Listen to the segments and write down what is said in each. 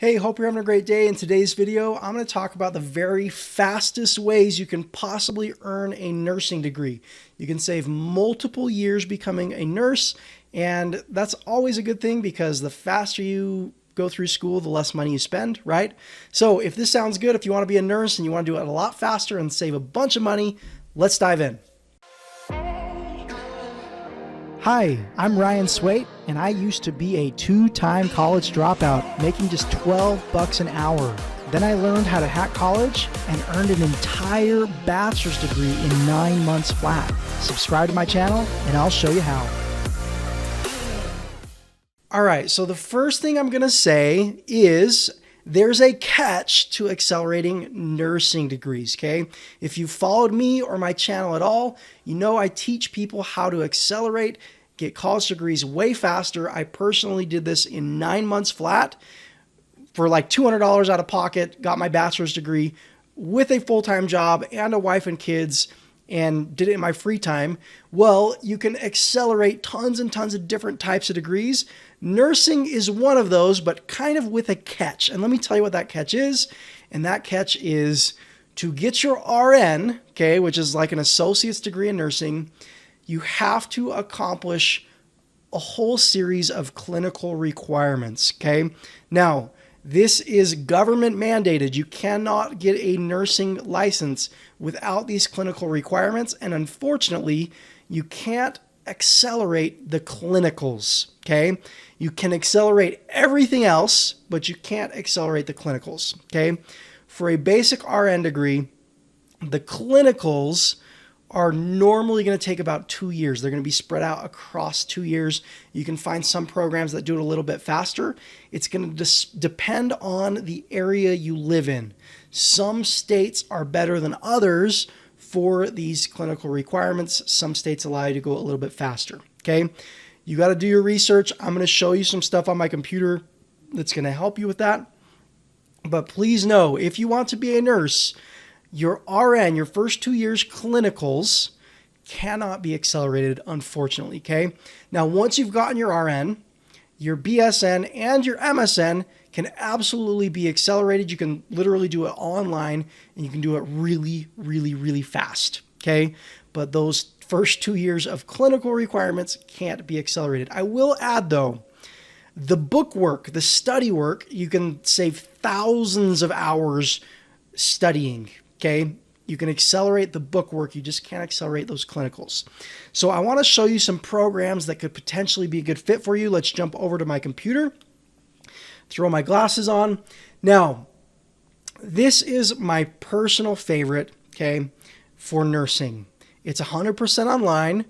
Hey, hope you're having a great day. In today's video, I'm going to talk about the very fastest ways you can possibly earn a nursing degree. You can save multiple years becoming a nurse, and that's always a good thing because the faster you go through school, the less money you spend, right? So if this sounds good, if you want to be a nurse and you want to do it a lot faster and save a bunch of money, let's dive in. Hi, I'm Ryan Swayt, and I used to be a two-time college dropout, making just $12 an hour. Then I learned how to hack college and earned an entire bachelor's degree in 9 months flat. Subscribe to my channel, and I'll show you how. All right, so the first thing I'm going to say is there's a catch to accelerating nursing degrees, okay? If you followed me or my channel at all, you know I teach people how to accelerate, get college degrees way faster. I personally did this in 9 months flat for like $200 out of pocket, got my bachelor's degree with a full-time job and a wife and kids, and did it in my free time. Well, you can accelerate tons and tons of different types of degrees. Nursing is one of those, but kind of with a catch. And let me tell you what that catch is. And that catch is to get your RN, okay, which is like an associate's degree in nursing, you have to accomplish a whole series of clinical requirements, okay? Now, this is government mandated. You cannot get a nursing license without these clinical requirements. And unfortunately, you can't accelerate the clinicals, okay? You can accelerate everything else, but you can't accelerate the clinicals, okay? For a basic RN degree, the clinicals are normally going to take about 2 years. They're going to be spread out across 2 years. You can find some programs that do it a little bit faster. It's going to depend on the area you live in. Some states are better than others for these clinical requirements. Some states allow you to go a little bit faster, okay? You got to do your research. I'm going to show you some stuff on my computer that's going to help you with that. But please know, if you want to be a nurse, your RN, your first 2 years clinicals, cannot be accelerated, unfortunately, okay? Now, once you've gotten your RN, your BSN and your MSN can absolutely be accelerated. You can literally do it online, and you can do it really, really, really fast, okay? But those first 2 years of clinical requirements can't be accelerated. I will add, though, the book work, the study work, you can save thousands of hours studying, okay? You can accelerate the book work. You just can't accelerate those clinicals. So I want to show you some programs that could potentially be a good fit for you. Let's jump over to my computer, throw my glasses on. Now, this is my personal favorite, okay, for nursing. It's 100% online.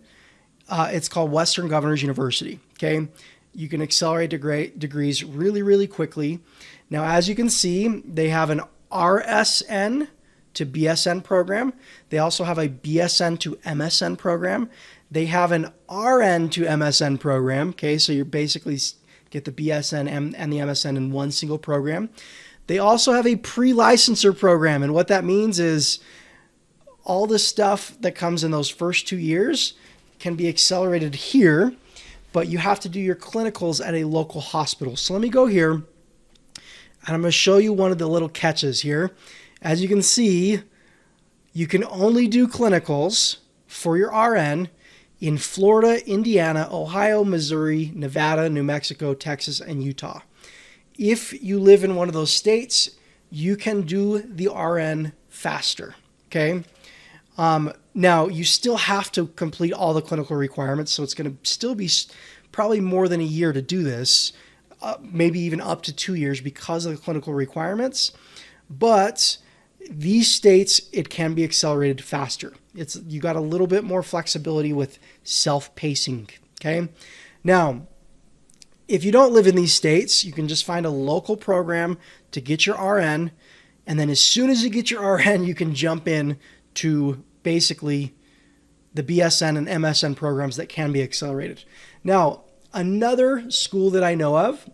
It's called Western Governors University, okay? You can accelerate degrees really, really quickly. Now, as you can see, they have an RSN to BSN program. They also have a BSN to MSN program. They have an RN to MSN program. Okay, so you basically get the BSN and the MSN in one single program. They also have a pre-licensure program, and what that means is all the stuff that comes in those first 2 years can be accelerated here, but you have to do your clinicals at a local hospital. So let me go here, and I'm going to show you one of the little catches here. As you can see, you can only do clinicals for your RN in Florida, Indiana, Ohio, Missouri, Nevada, New Mexico, Texas, and Utah. If you live in one of those states, you can do the RN faster, okay? Now, you still have to complete all the clinical requirements, so it's going to still be probably more than a year to do this, maybe even up to 2 years because of the clinical requirements. But these states, it can be accelerated faster. You got a little bit more flexibility with self-pacing, okay? Now, if you don't live in these states, you can just find a local program to get your RN, and then as soon as you get your RN, you can jump in to basically the BSN and MSN programs that can be accelerated. Now, another school that I know of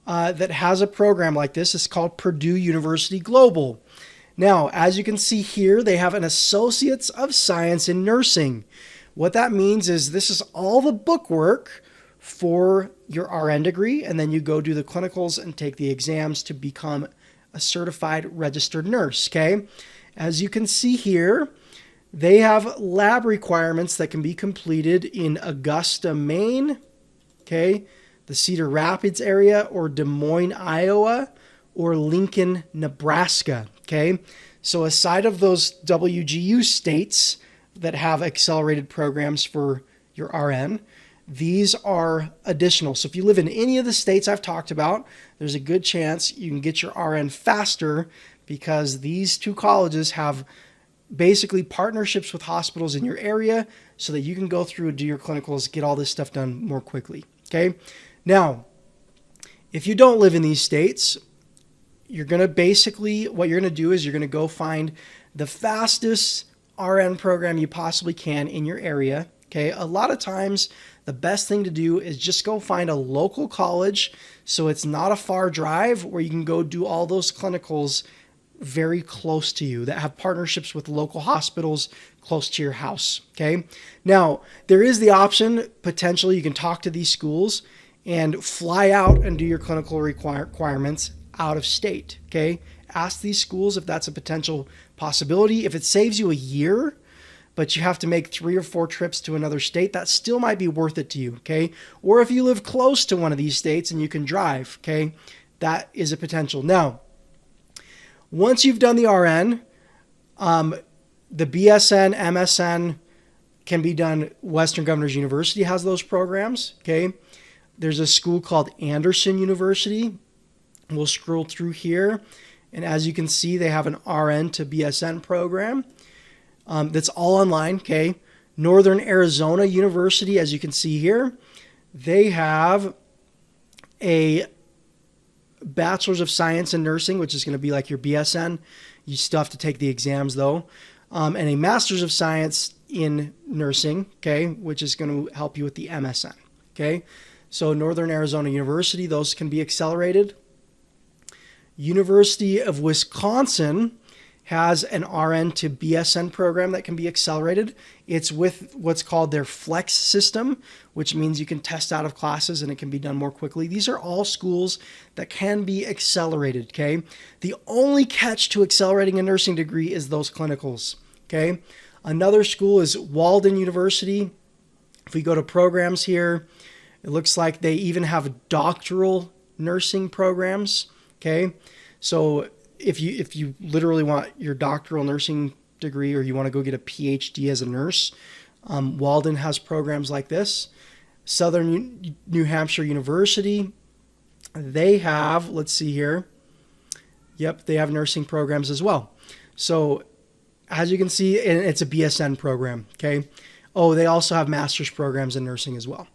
that has a program like this is called Purdue University Global. Now, as you can see here, they have an Associates of Science in Nursing. What that means is this is all the book work for your RN degree, and then you go do the clinicals and take the exams to become a certified registered nurse, okay? As you can see here, they have lab requirements that can be completed in Augusta, Maine, okay, the Cedar Rapids area, or Des Moines, Iowa, or Lincoln, Nebraska, okay? So aside of those WGU states that have accelerated programs for your RN, these are additional. So if you live in any of the states I've talked about, there's a good chance you can get your RN faster because these two colleges have basically partnerships with hospitals in your area so that you can go through and do your clinicals, get all this stuff done more quickly, okay? Now, if you don't live in these states, you're going to basically, what you're going to do is you're going to go find the fastest RN program you possibly can in your area, okay? A lot of times, the best thing to do is just go find a local college so it's not a far drive where you can go do all those clinicals very close to you that have partnerships with local hospitals close to your house, okay? Now, there is the option, potentially, you can talk to these schools and fly out and do your clinical requirements out of state, okay? Ask these schools if that's a potential possibility. If it saves you a year, but you have to make 3 or 4 trips to another state, that still might be worth it to you, okay? Or if you live close to one of these states and you can drive, okay? That is a potential. Now, once you've done the RN, the BSN, MSN can be done. Western Governors University has those programs, okay? There's a school called Anderson University. We'll scroll through here, and as you can see, they have an RN to BSN program. That's all online, okay? Northern Arizona University, as you can see here, they have a Bachelor's of Science in Nursing, which is going to be like your BSN. You still have to take the exams, though. And a Master's of Science in Nursing, okay, which is going to help you with the MSN, okay? So Northern Arizona University, those can be accelerated. University of Wisconsin has an RN to BSN program that can be accelerated. It's with what's called their flex system, which means you can test out of classes and it can be done more quickly. These are all schools that can be accelerated, okay? The only catch to accelerating a nursing degree is those clinicals, okay? Another school is Walden University. If we go to programs here, it looks like they even have doctoral nursing programs, okay? So if you literally want your doctoral nursing degree or you want to go get a PhD as a nurse, Walden has programs like this. Southern New Hampshire University, they have, let's see here. Yep, they have nursing programs as well. So as you can see, and it's a BSN program, okay? Oh, they also have master's programs in nursing as well.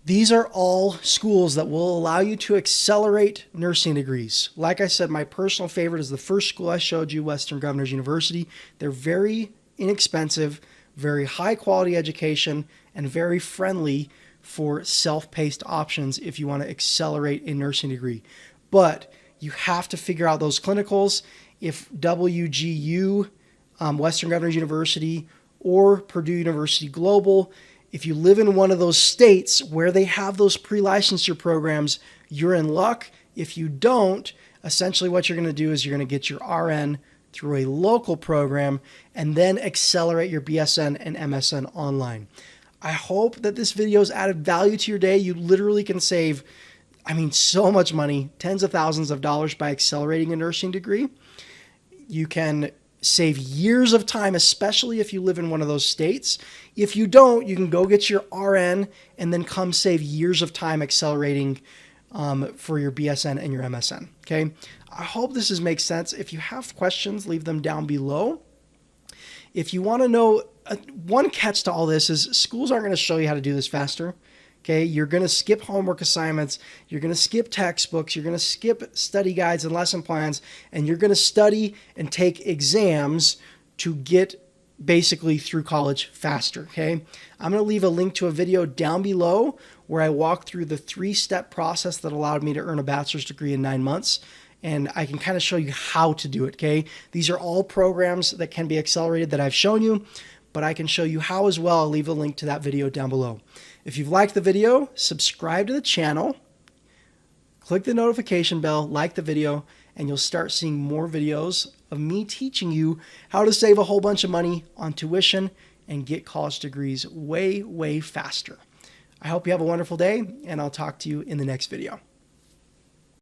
These are all schools that will allow you to accelerate nursing degrees. Like I said, my personal favorite is the first school I showed you, Western Governors University. They're very inexpensive, very high quality education, and very friendly for self-paced options if you want to accelerate a nursing degree. But you have to figure out those clinicals. If WGU, Western Governors University, or Purdue University Global, if you live in one of those states where they have those pre-licensure programs, you're in luck. If you don't, essentially what you're going to do is you're going to get your RN through a local program and then accelerate your BSN and MSN online. I hope that this video has added value to your day. You literally can save, so much money, tens of thousands of dollars by accelerating a nursing degree. You can save years of time, especially if you live in one of those states. If you don't, you can go get your RN and then come save years of time accelerating for your BSN and your MSN, okay? I hope this makes sense. If you have questions, leave them down below. If you want to know, one catch to all this is schools aren't going to show you how to do this faster. Okay, you're going to skip homework assignments, you're going to skip textbooks, you're going to skip study guides and lesson plans, and you're going to study and take exams to get basically through college faster, okay? I'm going to leave a link to a video down below where I walk through the 3-step process that allowed me to earn a bachelor's degree in 9 months, and I can kind of show you how to do it, okay? These are all programs that can be accelerated that I've shown you, but I can show you how as well. I'll leave a link to that video down below. If you've liked the video, subscribe to the channel, click the notification bell, like the video, and you'll start seeing more videos of me teaching you how to save a whole bunch of money on tuition and get college degrees way, way faster. I hope you have a wonderful day, and I'll talk to you in the next video.